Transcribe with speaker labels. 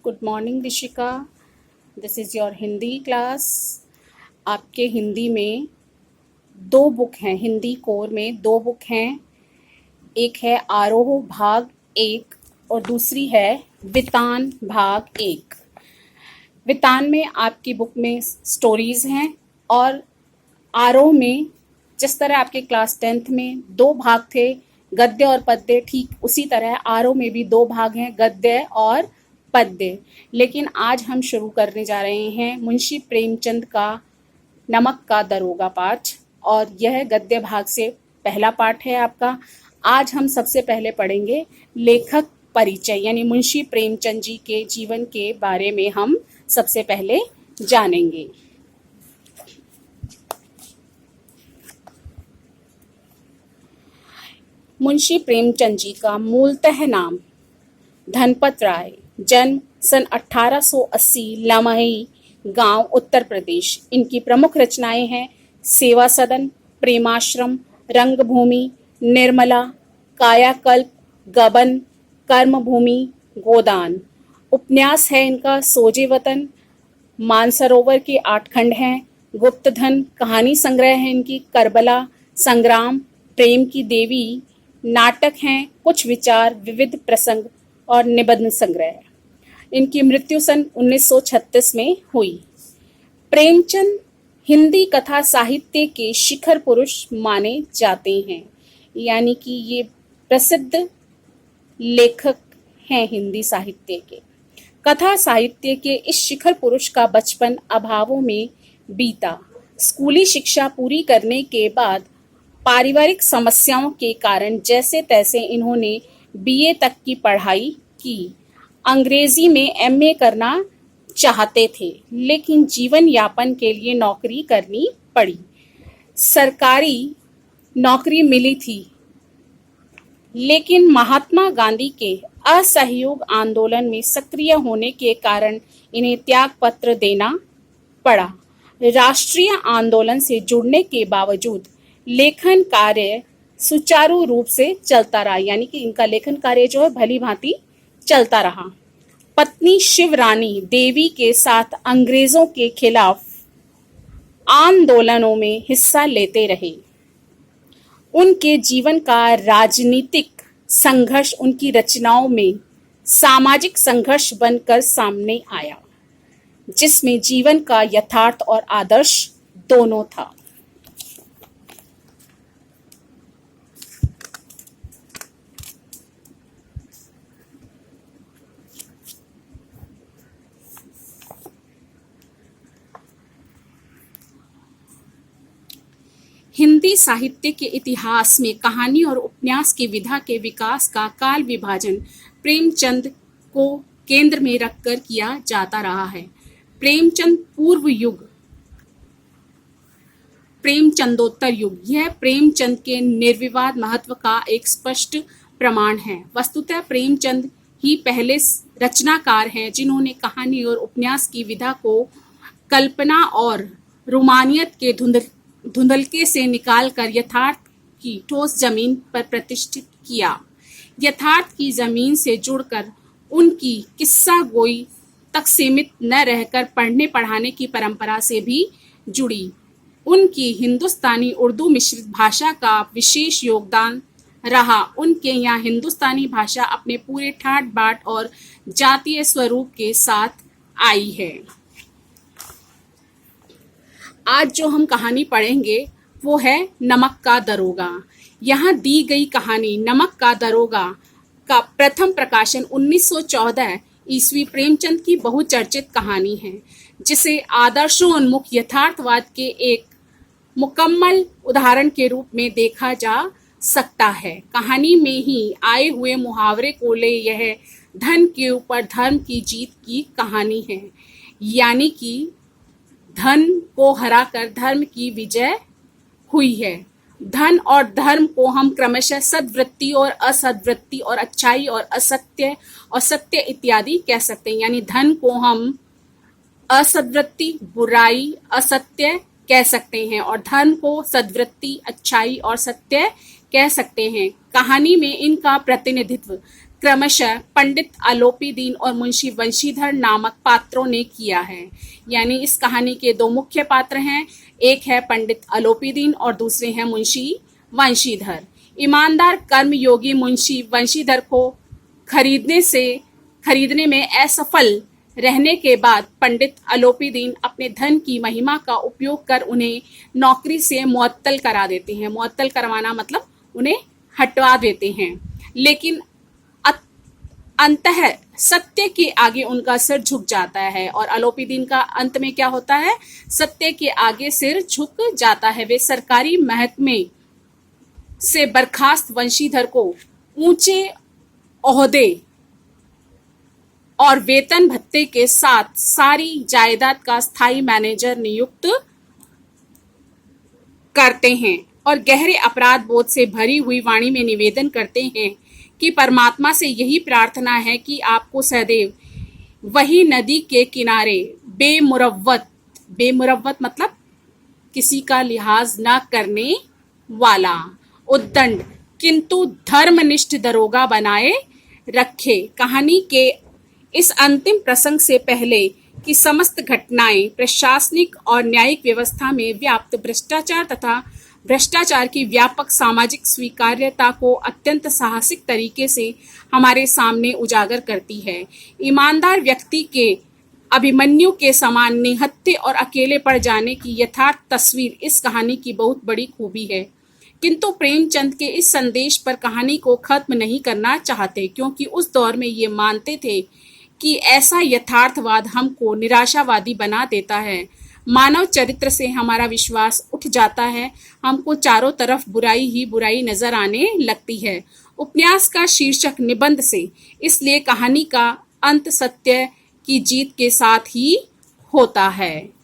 Speaker 1: Good morning Rishika. This is your Hindi class. आपके हिंदी में दो बुक हैं, हिंदी कोर में दो बुक हैं। एक है आरोह भाग 1 और दूसरी है वितान भाग 1। वितान में आपकी बुक में स्टोरीज़ हैं और आरोह में जिस तरह आपके क्लास 10th में दो भाग थे, गद्य और पद्य, ठीक उसी तरह आरोह में भी दो भाग हैं, गद्य और पद्य। लेकिन आज हम शुरू करने जा रहे हैं मुंशी प्रेमचंद का नमक का दरोगा पाठ, और यह गद्य भाग से पहला पाठ है आपका। आज हम सबसे पहले पढ़ेंगे लेखक परिचय, यानी मुंशी प्रेमचंद जी के जीवन के बारे में हम सबसे पहले जानेंगे। मुंशी प्रेमचंद जी का मूलतः नाम धनपत राय, जन्म सन 1880, लमही गांव, उत्तर प्रदेश। इनकी प्रमुख रचनाएं हैं सेवा सदन, प्रेमाश्रम, रंगभूमि, निर्मला, कायाकल्प, गबन, कर्मभूमि, गोदान। उपन्यास है इनका सोजे वतन, मानसरोवर के 8 खंड हैं, गुप्तधन। कहानी संग्रह है इनकी करबला, संग्राम, प्रेम की देवी। नाटक हैं कुछ विचार, विविध प्रसंग और निबंध संग्रह। इनकी मृत्यु सन 1936 में हुई। प्रेमचंद हिंदी कथा साहित्य के शिखर पुरुष माने जाते हैं, यानी कि ये प्रसिद्ध लेखक हैं हिंदी साहित्य के। कथा साहित्य के इस शिखर पुरुष का बचपन अभावों में बीता। स्कूली शिक्षा पूरी करने के बाद पारिवारिक समस्याओं के कारण जैसे तैसे इन्होंने बीए तक की पढ़ाई की। अंग्रेजी में एमए करना चाहते थे, लेकिन जीवन यापन के लिए नौकरी करनी पड़ी। सरकारी नौकरी मिली थी, लेकिन महात्मा गांधी के असहयोग आंदोलन में सक्रिय होने के कारण इन्हें त्याग पत्र देना पड़ा। राष्ट्रीय आंदोलन से जुड़ने के बावजूद लेखन कार्य सुचारू रूप से चलता रहा, यानी कि इनका लेखन कार्य जो है भली भांति चलता रहा। पत्नी शिवरानी देवी के साथ अंग्रेजों के खिलाफ आंदोलनों में हिस्सा लेते रहे। उनके जीवन का राजनीतिक संघर्ष उनकी रचनाओं में सामाजिक संघर्ष बनकर सामने आया, जिसमें जीवन का यथार्थ और आदर्श दोनों था। हिंदी साहित्य के इतिहास में कहानी और उपन्यास की विधा के विकास का काल विभाजन प्रेमचंद को केंद्र में रखकर किया जाता रहा है। प्रेमचंद पूर्व युग, प्रेमचंदोत्तर युग, यह प्रेमचंद के निर्विवाद महत्व का एक स्पष्ट प्रमाण है। वस्तुतः प्रेमचंद ही पहले रचनाकार हैं जिन्होंने कहानी और उपन्यास की विधा को कल्पना और रोमानियत के धुंधलके से निकालकर यथार्थ की ठोस जमीन पर प्रतिष्ठित किया। यथार्थ की जमीन से जुड़कर उनकी किस्सा गोई तक सीमित न रहकर पढ़ने पढ़ाने की परंपरा से भी जुड़ी। उनकी हिंदुस्तानी उर्दू मिश्रित भाषा का विशेष योगदान रहा। उनके यहाँ हिंदुस्तानी भाषा अपने पूरे ठाट बाट और जातीय स्वरूप के साथ आई है। आज जो हम कहानी पढ़ेंगे वो है नमक का दरोगा। यहाँ दी गई कहानी नमक का दरोगा का प्रथम प्रकाशन 1914 ईस्वी प्रेमचंद की बहुचर्चित कहानी है, जिसे आदर्शोन्मुख यथार्थवाद के एक मुकम्मल उदाहरण के रूप में देखा जा सकता है। कहानी में ही आए हुए मुहावरे को ले यह धन के ऊपर धर्म की जीत की कहानी है, यानी कि धन को हराकर धर्म की विजय हुई है। धन और धर्म को हम क्रमशः सद्वृत्ति और असद्वृत्ति और अच्छाई और असत्य और सत्य इत्यादि कह सकते हैं। यानी धन को हम असद्वृत्ति, बुराई, असत्य कह सकते हैं और धर्म को सद्वृत्ति, अच्छाई और सत्य कह सकते हैं। कहानी में इनका प्रतिनिधित्व क्रमशः पंडित आलोपीदीन और मुंशी वंशीधर नामक पात्रों ने किया है। यानी इस कहानी के दो मुख्य पात्र हैं, एक है पंडित आलोपीदीन और दूसरे हैं मुंशी वंशीधर। ईमानदार कर्मयोगी मुंशी वंशीधर को खरीदने में असफल रहने के बाद पंडित आलोपीदीन अपने धन की महिमा का उपयोग कर उन्हें नौकरी से मुअत्तल करा देते हैं। मुअत्तल करवाना मतलब उन्हें हटवा देते हैं, लेकिन अंततः सत्य के आगे उनका सिर झुक जाता है। और आलोपीदीन का अंत में क्या होता है? सत्य के आगे सिर झुक जाता है। वे सरकारी महकमे से बर्खास्त वंशीधर को ऊंचे ओहदे और वेतन भत्ते के साथ सारी जायदाद का स्थायी मैनेजर नियुक्त करते हैं और गहरे अपराध बोध से भरी हुई वाणी में निवेदन करते हैं कि परमात्मा से यही प्रार्थना है कि आपको सदैव वही नदी के किनारे बेमुरव्वत मतलब किसी का लिहाज न करने वाला उद्दंड किंतु धर्मनिष्ठ दरोगा बनाए रखे। कहानी के इस अंतिम प्रसंग से पहले कि समस्त घटनाएं प्रशासनिक और न्यायिक व्यवस्था में व्याप्त भ्रष्टाचार तथा भ्रष्टाचार की व्यापक सामाजिक स्वीकार्यता को अत्यंत साहसिक तरीके से हमारे सामने उजागर करती है। ईमानदार व्यक्ति के अभिमन्यु के समान निहत्थे और अकेले पड़ जाने की यथार्थ तस्वीर इस कहानी की बहुत बड़ी खूबी है। किंतु प्रेमचंद के इस संदेश पर कहानी को खत्म नहीं करना चाहते, क्योंकि उस दौर में ये मानते थे कि ऐसा यथार्थवाद हमको निराशावादी बना देता है। मानव चरित्र से हमारा विश्वास उठ जाता है, हमको चारों तरफ बुराई ही बुराई नजर आने लगती है। उपन्यास का शीर्षक निबंध से, इसलिए कहानी का अंत सत्य की जीत के साथ ही होता है।